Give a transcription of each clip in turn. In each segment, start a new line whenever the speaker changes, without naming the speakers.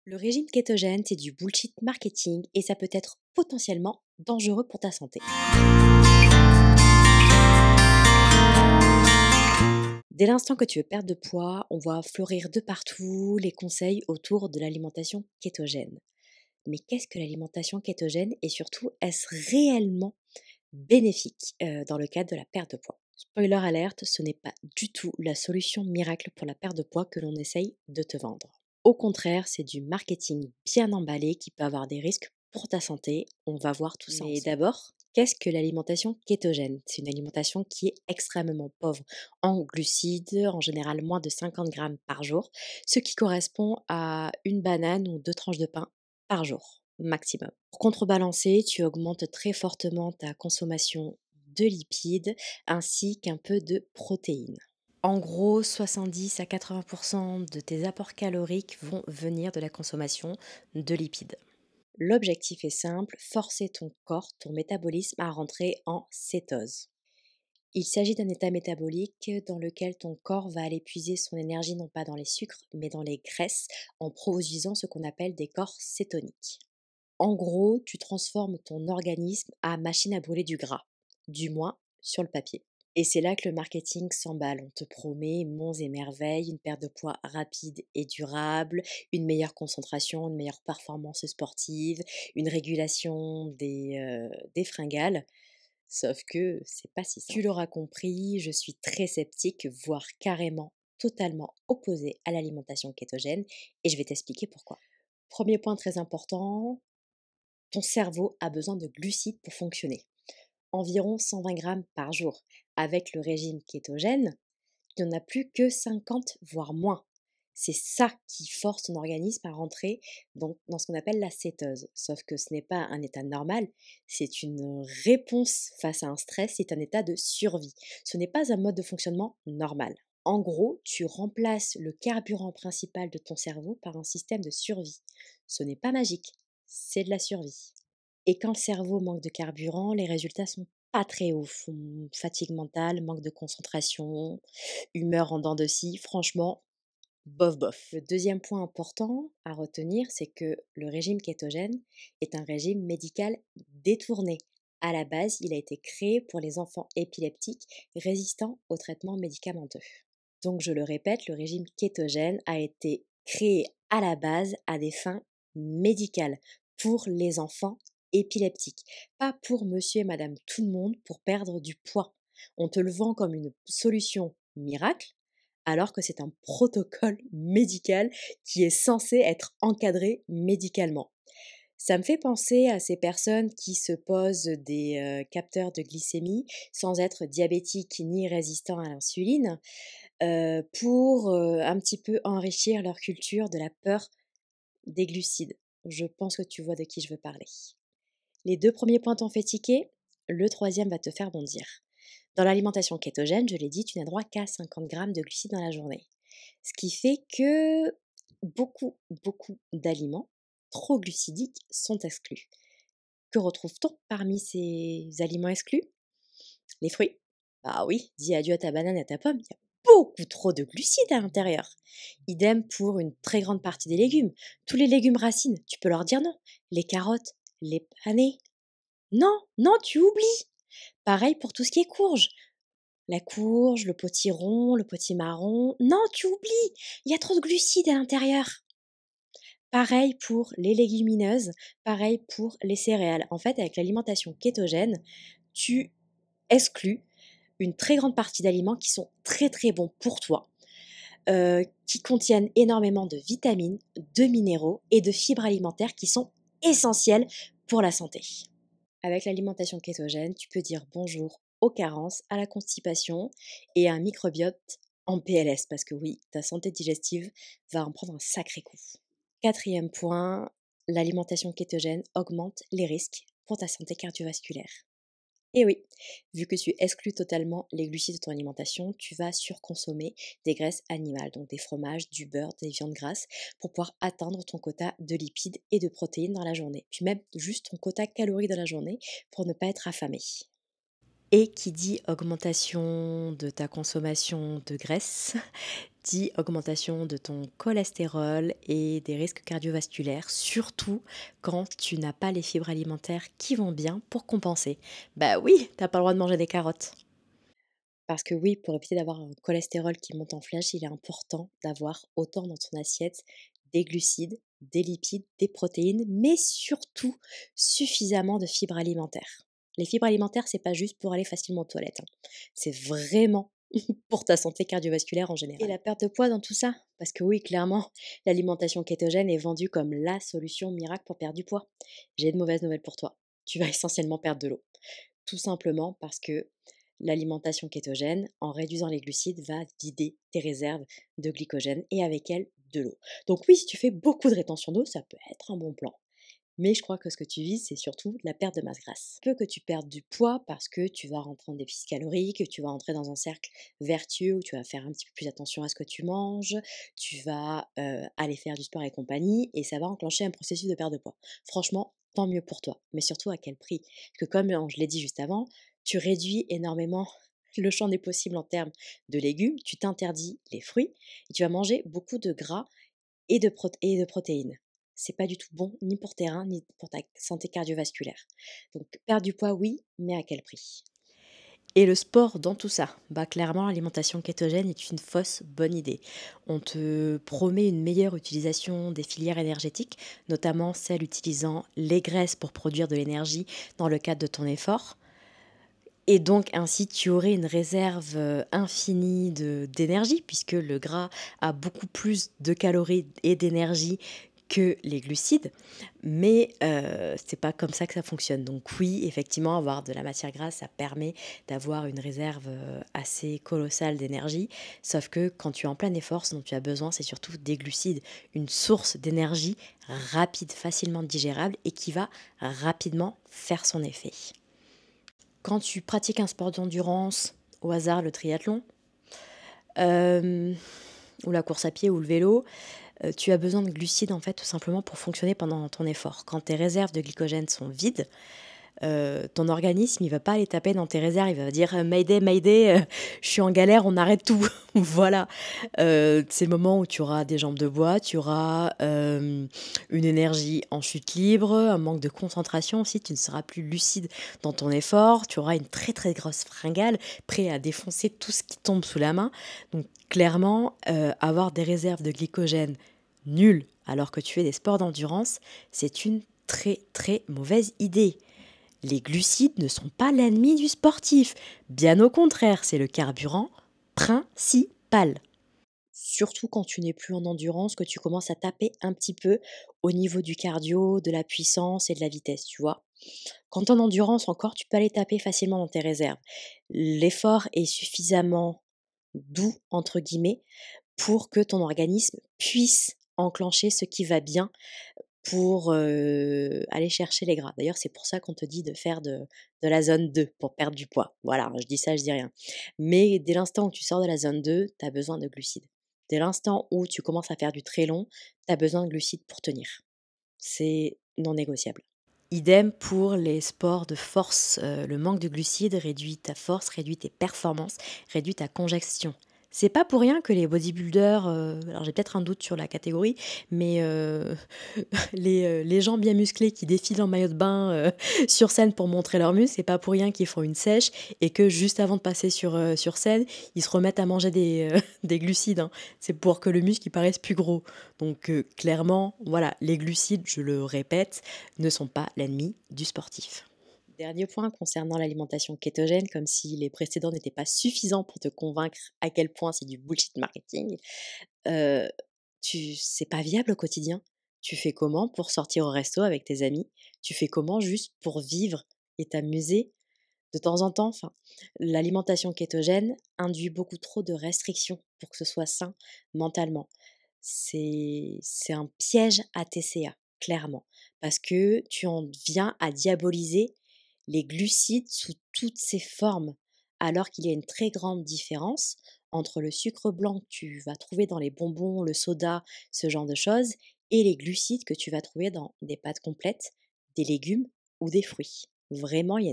Le régime kétogène, c'est du bullshit marketing et ça peut être potentiellement dangereux pour ta santé. Dès l'instant que tu veux perdre de poids, on voit fleurir de partout les conseils autour de l'alimentation kétogène. Mais qu'est-ce que l'alimentation kétogène et surtout, est-ce réellement bénéfique dans le cadre de la perte de poids? Spoiler alerte, ce n'est pas du tout la solution miracle pour la perte de poids que l'on essaye de te vendre. Au contraire, c'est du marketing bien emballé qui peut avoir des risques pour ta santé. On va voir tout ça. Mais d'abord, qu'est-ce que l'alimentation kétogène? C'est une alimentation qui est extrêmement pauvre en glucides, en général moins de 50 grammes par jour, ce qui correspond à une banane ou 2 tranches de pain par jour maximum. Pour contrebalancer, tu augmentes très fortement ta consommation de lipides ainsi qu'un peu de protéines. En gros, 70 à 80% de tes apports caloriques vont venir de la consommation de lipides. L'objectif est simple, forcer ton corps, ton métabolisme à rentrer en cétose. Il s'agit d'un état métabolique dans lequel ton corps va aller puiser son énergie non pas dans les sucres, mais dans les graisses en produisant ce qu'on appelle des corps cétoniques. En gros, tu transformes ton organisme à machine à brûler du gras, du moins sur le papier. Et c'est là que le marketing s'emballe. On te promet monts et merveilles, une perte de poids rapide et durable, une meilleure concentration, une meilleure performance sportive, une régulation des fringales. Sauf que c'est pas si simple. Tu l'auras compris, je suis très sceptique, voire carrément totalement opposée à l'alimentation kétogène et je vais t'expliquer pourquoi. Premier point très important, ton cerveau a besoin de glucides pour fonctionner. Environ 120 grammes par jour. Avec le régime kétogène, il n'y en a plus que 50, voire moins. C'est ça qui force ton organisme à rentrer dans ce qu'on appelle la cétose. Sauf que ce n'est pas un état normal, c'est une réponse face à un stress, c'est un état de survie. Ce n'est pas un mode de fonctionnement normal. En gros, tu remplaces le carburant principal de ton cerveau par un système de survie. Ce n'est pas magique, c'est de la survie. Et quand le cerveau manque de carburant, les résultats sont pas très ouf. Fatigue mentale, manque de concentration, humeur en dents de scie, franchement, bof bof. Le deuxième point important à retenir, c'est que le régime kétogène est un régime médical détourné. À la base, il a été créé pour les enfants épileptiques résistants aux traitements médicamenteux. Donc je le répète, le régime kétogène a été créé à la base à des fins médicales pour les enfants épileptiques, pas pour monsieur et madame tout le monde pour perdre du poids. On te le vend comme une solution miracle, alors que c'est un protocole médical qui est censé être encadré médicalement. Ça me fait penser à ces personnes qui se posent des capteurs de glycémie sans être diabétiques ni résistants à l'insuline pour un petit peu enrichir leur culture de la peur des glucides. Je pense que tu vois de qui je veux parler. Les 2 premiers points t'ont fait tiquer, le troisième va te faire bondir. Dans l'alimentation kétogène, je l'ai dit, tu n'as droit qu'à 50 grammes de glucides dans la journée. Ce qui fait que beaucoup d'aliments trop glucidiques sont exclus. Que retrouve-t-on parmi ces aliments exclus? Les fruits. Bah oui, dis adieu à ta banane et à ta pomme, il y a beaucoup trop de glucides à l'intérieur. Idem pour une très grande partie des légumes. Tous les légumes racines, tu peux leur dire non. Les carottes, les panais. Non, non, tu oublies. Pareil pour tout ce qui est courge. La courge, le potiron, le potimarron. Non, tu oublies. Il y a trop de glucides à l'intérieur. Pareil pour les légumineuses, pareil pour les céréales. En fait, avec l'alimentation kétogène, tu exclus une très grande partie d'aliments qui sont très très bons pour toi, qui contiennent énormément de vitamines, de minéraux et de fibres alimentaires qui sont essentiels pour la santé. Avec l'alimentation kétogène, tu peux dire bonjour aux carences, à la constipation et à un microbiote en PLS parce que oui, ta santé digestive va en prendre un sacré coup. Quatrième point, l'alimentation kétogène augmente les risques pour ta santé cardiovasculaire. Et oui, vu que tu exclus totalement les glucides de ton alimentation, tu vas surconsommer des graisses animales, donc des fromages, du beurre, des viandes grasses, pour pouvoir atteindre ton quota de lipides et de protéines dans la journée. Puis même juste ton quota calorique dans la journée pour ne pas être affamé. Et qui dit augmentation de ta consommation de graisse, dit augmentation de ton cholestérol et des risques cardiovasculaires, surtout quand tu n'as pas les fibres alimentaires qui vont bien pour compenser. Bah oui, t'as pas le droit de manger des carottes. Parce que oui, pour éviter d'avoir un cholestérol qui monte en flèche, il est important d'avoir autant dans ton assiette des glucides, des lipides, des protéines, mais surtout suffisamment de fibres alimentaires. Les fibres alimentaires, c'est pas juste pour aller facilement aux toilettes, hein. C'est vraiment pour ta santé cardiovasculaire en général. Et la perte de poids dans tout ça? Parce que oui, clairement, l'alimentation kétogène est vendue comme la solution miracle pour perdre du poids. J'ai de mauvaises nouvelles pour toi. Tu vas essentiellement perdre de l'eau. Tout simplement parce que l'alimentation kétogène, en réduisant les glucides, va vider tes réserves de glycogène et avec elle de l'eau. Donc oui, si tu fais beaucoup de rétention d'eau, ça peut être un bon plan. Mais je crois que ce que tu vises, c'est surtout la perte de masse grasse. Peu que tu perdes du poids parce que tu vas rentrer en déficit calorique, que tu vas rentrer dans un cercle vertueux où tu vas faire un petit peu plus attention à ce que tu manges, tu vas aller faire du sport et compagnie, et ça va enclencher un processus de perte de poids. Franchement, tant mieux pour toi. Mais surtout à quel prix? Parce que comme je l'ai dit juste avant, tu réduis énormément le champ des possibles en termes de légumes, tu t'interdis les fruits, et tu vas manger beaucoup de gras et de protéines. C'est pas du tout bon, ni pour tes reins, ni pour ta santé cardiovasculaire. Donc perdre du poids, oui, mais à quel prix? Et le sport dans tout ça? Bah clairement, l'alimentation kétogène est une fausse bonne idée. On te promet une meilleure utilisation des filières énergétiques, notamment celles utilisant les graisses pour produire de l'énergie dans le cadre de ton effort. Et donc ainsi, tu aurais une réserve, infinie d'énergie puisque le gras a beaucoup plus de calories et d'énergie que les glucides. Mais, c'est pas comme ça que ça fonctionne. Donc oui, effectivement, avoir de la matière grasse, ça permet d'avoir une réserve, assez colossale d'énergie. Sauf que quand tu es en plein effort, ce dont tu as besoin, c'est surtout des glucides, une source d'énergie rapide, facilement digérable et qui va rapidement faire son effet. Quand tu pratiques un sport d'endurance, au hasard le triathlon, hem, ou la course à pied ou le vélo, tu as besoin de glucides, en fait, tout simplement pour fonctionner pendant ton effort. Quand tes réserves de glycogène sont vides, ton organisme, il va pas aller taper dans tes réserves, il va dire: Mayday, mayday, je suis en galère, on arrête tout». Voilà, c'est le moment où tu auras des jambes de bois, tu auras, une énergie en chute libre, un manque de concentration aussi, tu ne seras plus lucide dans ton effort, tu auras une très, très grosse fringale, prêt à défoncer tout ce qui tombe sous la main. Donc clairement, avoir des réserves de glycogène nulles alors que tu fais des sports d'endurance, c'est une très, très mauvaise idée. Les glucides ne sont pas l'ennemi du sportif. Bien au contraire, c'est le carburant principal. Surtout quand tu n'es plus en endurance, que tu commences à taper un petit peu au niveau du cardio, de la puissance et de la vitesse, tu vois. Quand en endurance encore, tu peux aller taper facilement dans tes réserves. L'effort est suffisamment doux, entre guillemets, pour que ton organisme puisse enclencher ce qui va bien pour, aller chercher les gras. D'ailleurs, c'est pour ça qu'on te dit de faire de la zone 2 pour perdre du poids. Voilà, je dis ça, je dis rien. Mais dès l'instant où tu sors de la zone 2, tu as besoin de glucides. Dès l'instant où tu commences à faire du très long, tu as besoin de glucides pour tenir. C'est non négociable. Idem pour les sports de force, le manque de glucides réduit ta force, réduit tes performances, réduit ta congestion. C'est pas pour rien que les bodybuilders, alors j'ai peut-être un doute sur la catégorie, mais les gens bien musclés qui défilent en maillot de bain, sur scène pour montrer leurs muscles, c'est pas pour rien qu'ils font une sèche et que juste avant de passer sur scène, ils se remettent à manger des glucides, hein. C'est pour que le muscle, il paraisse plus gros. Donc clairement, voilà, les glucides, je le répète, ne sont pas l'ennemi du sportif. Dernier point concernant l'alimentation kétogène, comme si les précédents n'étaient pas suffisants pour te convaincre à quel point c'est du bullshit marketing. Heu, c'est pas viable au quotidien. Tu fais comment pour sortir au resto avec tes amis? Tu fais comment juste pour vivre et t'amuser de temps en temps? Enfin, l'alimentation kétogène induit beaucoup trop de restrictions pour que ce soit sain mentalement. C'est un piège à TCA, clairement, parce que tu en viens à diaboliser les glucides sous toutes ces formes, alors qu'il y a une très grande différence entre le sucre blanc que tu vas trouver dans les bonbons, le soda, ce genre de choses, et les glucides que tu vas trouver dans des pâtes complètes, des légumes ou des fruits. Vraiment, il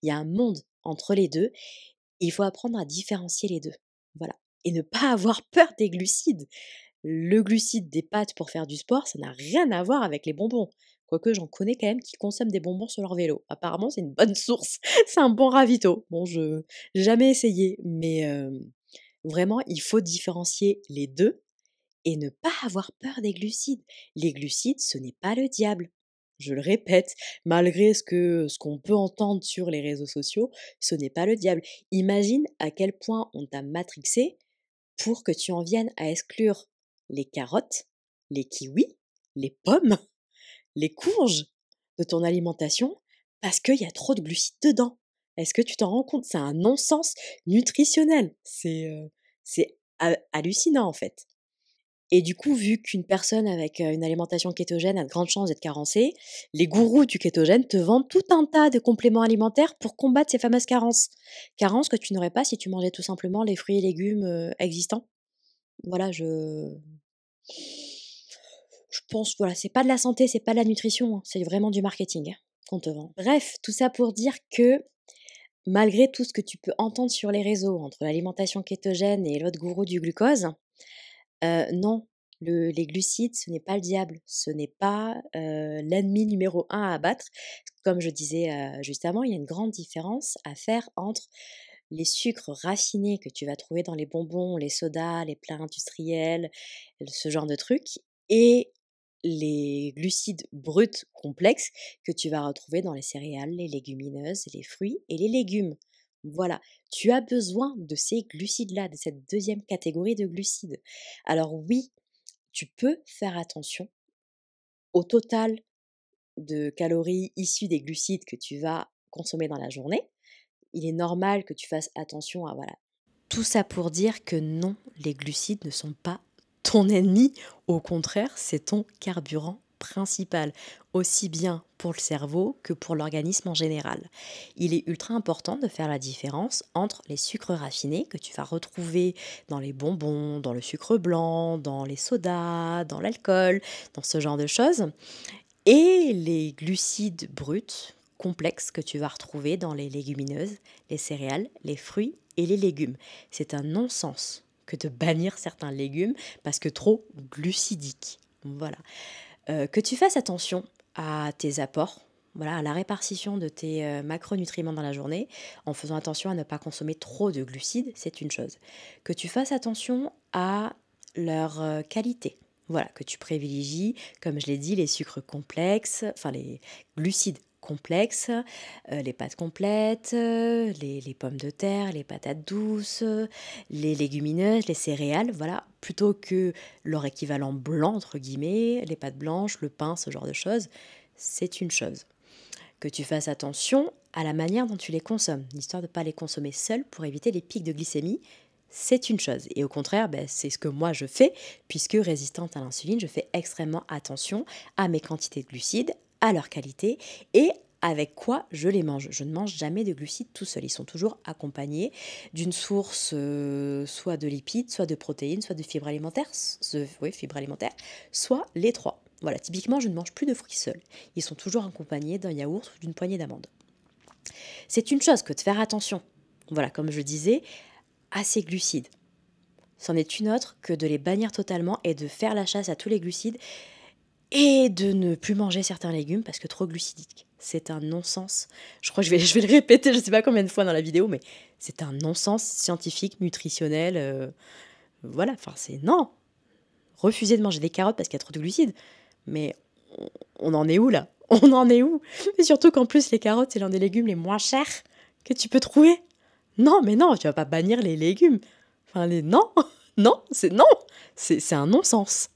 y a un monde entre les deux. Il faut apprendre à différencier les deux. Voilà. et ne pas avoir peur des glucides. Le glucide des pâtes pour faire du sport, ça n'a rien à voir avec les bonbons. Quoique j'en connais quand même qui consomment des bonbons sur leur vélo. Apparemment, c'est une bonne source, c'est un bon ravito. Bon, je j'ai jamais essayé, mais vraiment, il faut différencier les 2 et ne pas avoir peur des glucides. Les glucides, ce n'est pas le diable. Je le répète, malgré ce qu'on peut entendre sur les réseaux sociaux, ce n'est pas le diable. Imagine à quel point on t'a matrixé pour que tu en viennes à exclure les carottes, les kiwis, les pommes, les courges de ton alimentation parce qu'il y a trop de glucides dedans. Est-ce que tu t'en rends compte? C'est un non-sens nutritionnel. C'est hallucinant en fait. Et du coup, vu qu'une personne avec une alimentation kétogène a de grandes chances d'être carencée, les gourous du kétogène te vendent tout un tas de compléments alimentaires pour combattre ces fameuses carences. Carences que tu n'aurais pas si tu mangeais tout simplement les fruits et légumes existants. Voilà, je pense, voilà, c'est pas de la santé, c'est pas de la nutrition, hein, c'est vraiment du marketing qu'on te vend. Bref, tout ça pour dire que malgré tout ce que tu peux entendre sur les réseaux entre l'alimentation kétogène et l'autre gourou du glucose, non, les glucides, ce n'est pas le diable, ce n'est pas l'ennemi numéro un à abattre. Comme je disais juste avant, il y a une grande différence à faire entre les sucres raffinés que tu vas trouver dans les bonbons, les sodas, les plats industriels, ce genre de trucs, et les glucides bruts complexes que tu vas retrouver dans les céréales, les légumineuses, les fruits et les légumes. Voilà, tu as besoin de ces glucides-là, de cette deuxième catégorie de glucides. Alors oui, tu peux faire attention au total de calories issues des glucides que tu vas consommer dans la journée. Il est normal que tu fasses attention à voilà. Tout ça pour dire que non, les glucides ne sont pas ton ennemi. Au contraire, c'est ton carburant principal, aussi bien pour le cerveau que pour l'organisme en général. Il est ultra important de faire la différence entre les sucres raffinés que tu vas retrouver dans les bonbons, dans le sucre blanc, dans les sodas, dans l'alcool, dans ce genre de choses, et les glucides bruts complexes que tu vas retrouver dans les légumineuses, les céréales, les fruits et les légumes. C'est un non-sens que de bannir certains légumes parce que trop glucidiques. Voilà. Que tu fasses attention à tes apports, voilà, à la répartition de tes macronutriments dans la journée, en faisant attention à ne pas consommer trop de glucides, c'est une chose. Que tu fasses attention à leur qualité. Voilà, que tu privilégies, comme je l'ai dit, les sucres complexes, enfin les glucides complexes, les pâtes complètes, les pommes de terre, les patates douces, les légumineuses, les céréales, voilà, plutôt que leur équivalent blanc, entre guillemets, les pâtes blanches, le pain, ce genre de choses, c'est une chose. Que tu fasses attention à la manière dont tu les consommes, histoire de ne pas les consommer seuls pour éviter les pics de glycémie, c'est une chose. Et au contraire, c'est ce que moi je fais, puisque résistante à l'insuline, je fais extrêmement attention à mes quantités de glucides, à leur qualité et avec quoi je les mange. Je ne mange jamais de glucides tout seul. Ils sont toujours accompagnés d'une source soit de lipides, soit de protéines, soit de fibres alimentaires, soit les trois. Voilà, typiquement, je ne mange plus de fruits seuls. Ils sont toujours accompagnés d'un yaourt ou d'une poignée d'amandes. C'est une chose que de faire attention, voilà, comme je disais, à ces glucides. C'en est une autre que de les bannir totalement et de faire la chasse à tous les glucides et de ne plus manger certains légumes parce que trop glucidiques. C'est un non-sens. Je crois que je vais le répéter, je ne sais pas combien de fois dans la vidéo, mais c'est un non-sens scientifique, nutritionnel. Voilà, enfin c'est non. Refuser de manger des carottes parce qu'il y a trop de glucides. Mais on en est où là? On en est où? Et surtout qu'en plus les carottes, c'est l'un des légumes les moins chers que tu peux trouver. Non, mais non, tu vas pas bannir les légumes. Enfin, non, non, c'est un non-sens.